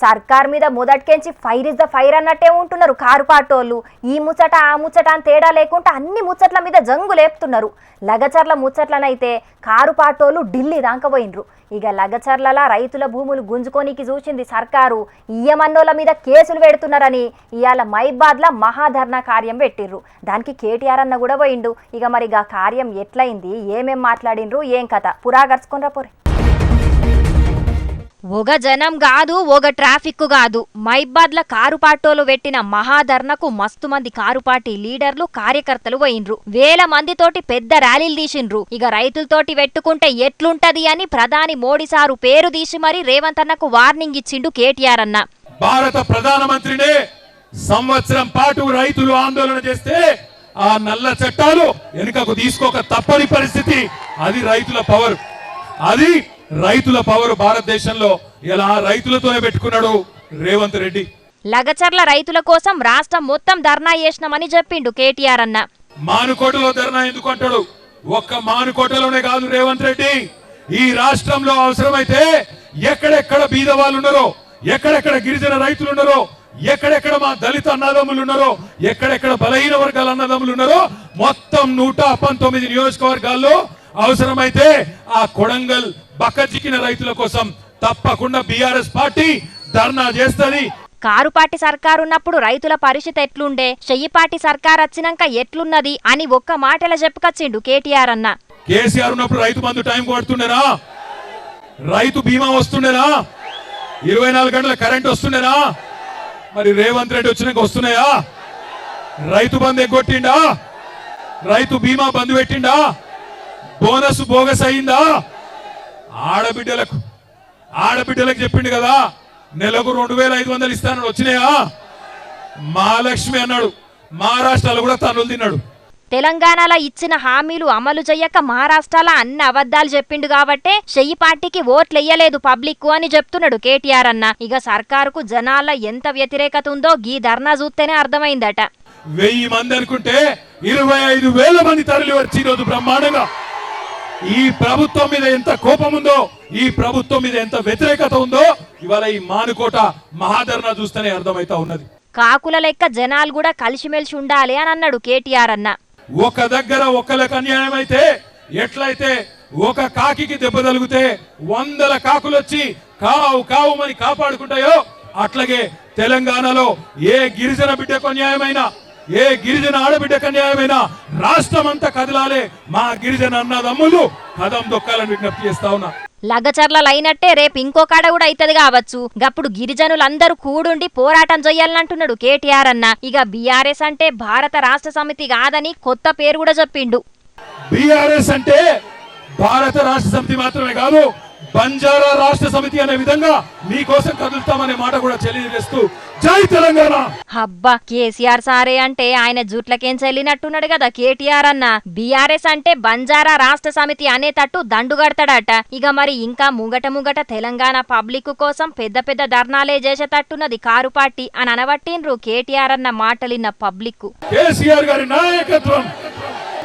సర్కార్ మీద మొదటికెంచి fire is the fire అన్నట్టే ఉంటున్నారు కారు పాటోళ్ళు. ఈ ముచ్చట ఆ ముచ్చట అని తేడా లేకుండా అన్ని ముచ్చట్ల మీద జంగు లేపుతున్నారు. లగచర్ల ముచ్చట్లనైతే కారు పాటోళ్ళు ఢిల్లీ దాకా పోయినరు. ఇక లగచర్లలా రైతుల భూములు గుంజుకోనికి చూసింది సర్కారు. ఇయ్యమన్నోళ్ళ మీద కేసులు పెడుతున్నారని ఇవాళ మైబాద్లా మహాధర్నా కార్యం పెట్టిర్రు. దానికి కేటీఆర్ అన్న కూడా పోయిండు. ఇక మరి ఆ కార్యం ఎట్లయింది, ఏమేం మాట్లాడిండ్రు, ఏం కథ పురాగర్చుకుని రాపోరే. ఒక జనం కాదు, ఒక ట్రాఫిక్ కాదు, మైబాద్ల కారు పాటోలు పెట్టిన మహాధర్నకు మస్తు మంది కారు పార్టీ లీడర్లు కార్యకర్తలు పోయినరు. వేల మందితోటి పెద్ద ర్యాలీలు తీసిండ్రు. ఇక రైతులతోటి పెట్టుకుంటే ఎట్లుంటది అని ప్రధాని మోడీ సారు పేరు తీసి మరి రేవంత్ అన్నకు వార్నింగ్ ఇచ్చిండు కేటీఆర్ అన్న. భారత ప్రధానమంత్రినే సంవత్సరం పాటు రైతులు ఆందోళన చేస్తే ఆ నల్ల చట్టాలు వెనుకకు తీసుకోక తప్పని పరిస్థితి. అది రైతుల పవర్, అది రైతుల పవర్ భారతదేశంలో. ఇలా రైతులతోనే పెట్టుకున్నాడు రేవంత్ రెడ్డి. లగచర్ల రైతుల కోసం రాష్ట్రం మొత్తం ధర్నా చేసినామని చెప్పిండు కేటీఆర్ అన్న. మానుకోటలో ధర్నా ఎందుకు అంటాడు? ఒక్క మానుకోటలోనే కాదు రేవంత్ రెడ్డి, ఈ రాష్ట్రంలో అవసరమైతే ఎక్కడెక్కడ బీద వాళ్ళు ఉన్నారో, ఎక్కడెక్కడ గిరిజన రైతులు ఉన్నారో, ఎక్కడెక్కడ మా దళిత అన్నదమ్ములు ఉన్నారో, ఎక్కడెక్కడ బలహీన వర్గాల అన్నదమ్ములు ఉన్నారో మొత్తం 119 నియోజకవర్గాల్లో అవసరమైతే ఆ కొడంగల్ బక్కచిక్కిన రైతుల కోసం తప్పకుండా బీఆర్ఎస్ పార్టీ ధర్నా చేస్తది. కారు పార్టీ సర్కారు ఉన్నప్పుడు రైతుల పరిస్థితి ఎట్లుండే, చెయ్యి పార్టీ సర్కార్ వచ్చినాక ఎట్లున్నది అని ఒక్క మాటలో చెప్పుకొచ్చిండు కేటీఆర్ అన్న. కేసీఆర్ ఉన్నప్పుడు రైతు బంధు టైం కొడుతుండేనా? రైతు బీమా వస్తుండేనా? 24 గంటల కరెంట్ వస్తుండేనా? మరి రేవంత్ రెడ్డి వచ్చినాక వస్తున్నాయా? రైతు బంధు ఎగ్గొట్టిండా? రైతు బీమా బంధు పెట్టిండా? బోనస్ బోగస్ అయిందా? ఆడబిడ్డలకు చెప్పిండు కదా నెలకు 2500 ఇస్తానని వచ్చినాయా? మహాలక్ష్మి అన్నాడు, మహారాష్ట్రలో కూడా తనులు తిన్నాడు. తెలంగాణలో ఇచ్చిన హామీలు అమలు చెయ్యక మహారాష్ట్రలో అన్ని అబద్ధాలు చెప్పిండు కాబట్టే చెయ్యి పార్టీకి ఓట్లెయ్యలేదు పబ్లిక్ అని చెప్తున్నాడు కేటీఆర్ అన్న. ఇక సర్కారుకు జనాల ఎంత వ్యతిరేకత ఉందో గీ ధర్నా చూస్తేనే అర్థమైందట. 1000 మంది అనుకుంటే 25,000 మంది తరలి వచ్చి ఈరోజు బ్రహ్మాండంగా ఈ ప్రభుత్వం మీద ఎంత కోపం ఉందో, ఈ ప్రభుత్వం మీద ఎంత వ్యతిరేకత ఉందో ఇవాళ ఈ మానుకోట మహాధర్నా చూస్తేనే అర్థమైతా ఉన్నది. కాకుల లెక్క జనాలు కూడా కలిసిమెలిసి ఉండాలి అని అన్నాడు కేటీఆర్ అన్న. ఒక దగ్గర ఒకళ్ళకి అన్యాయం అయితే, ఎట్లయితే ఒక కాకికి దెబ్బ తగిలితే 100 కాకులు వచ్చి కావు కావుమని కాపాడుకుంటాయో అట్లాగే తెలంగాణలో ఏ గిరిజన బిడ్డకు అన్యాయమైనా, ఏ గిరిజన ఆడబిడ్డకు అన్యాయమైనా రాష్ట్రం అంతా కదలాలే. మా గిరిజన అన్నదమ్ములు కదం దొక్కాలని విజ్ఞప్తి చేస్తా ఉన్నా. లగచర్ల అయినట్టే రేపు ఇంకో కాడ కూడా అయితది కావచ్చు. గప్పుడు గిరిజనులందరూ కూడుండి పోరాటం చెయ్యాలంటున్నాడు కేటీఆర్ అన్న. ఇక బీఆర్ఎస్ అంటే భారత రాష్ట్ర సమితి కాదని కొత్త పేరు కూడా చెప్పిండు. బీఆర్ఎస్ అంటే భారత రాష్ట్ర సమితి మాత్రమే కాదు, బంజారా రాష్ట్ర సమితి అనే విధంగా మీకోసం కదులుతామనే మాట కూడా తెలియజేస్తూ జై తెలంగాణ. అబ్బా, కేసీఆర్ సారే అంటే ఆయన జూట్లకేం చెల్లినట్టున్నాడు కదా కేటీఆర్ అన్న. బీఆర్ఎస్ అంటే బంజారా రాష్ట్ర సమితి అనేటట్టు దండుగడతాడట. ఇక మరి ఇంకా ముంగట తెలంగాణ పబ్లిక్ కోసం పెద్ద పెద్ద ధర్నాలే చేసేటట్టున్నది కారు పార్టీ అని అనబట్టిండ్రు కేటీఆర్ అన్న మాటలిన్న పబ్లిక్. కేసీఆర్ గారి నాయకత్వం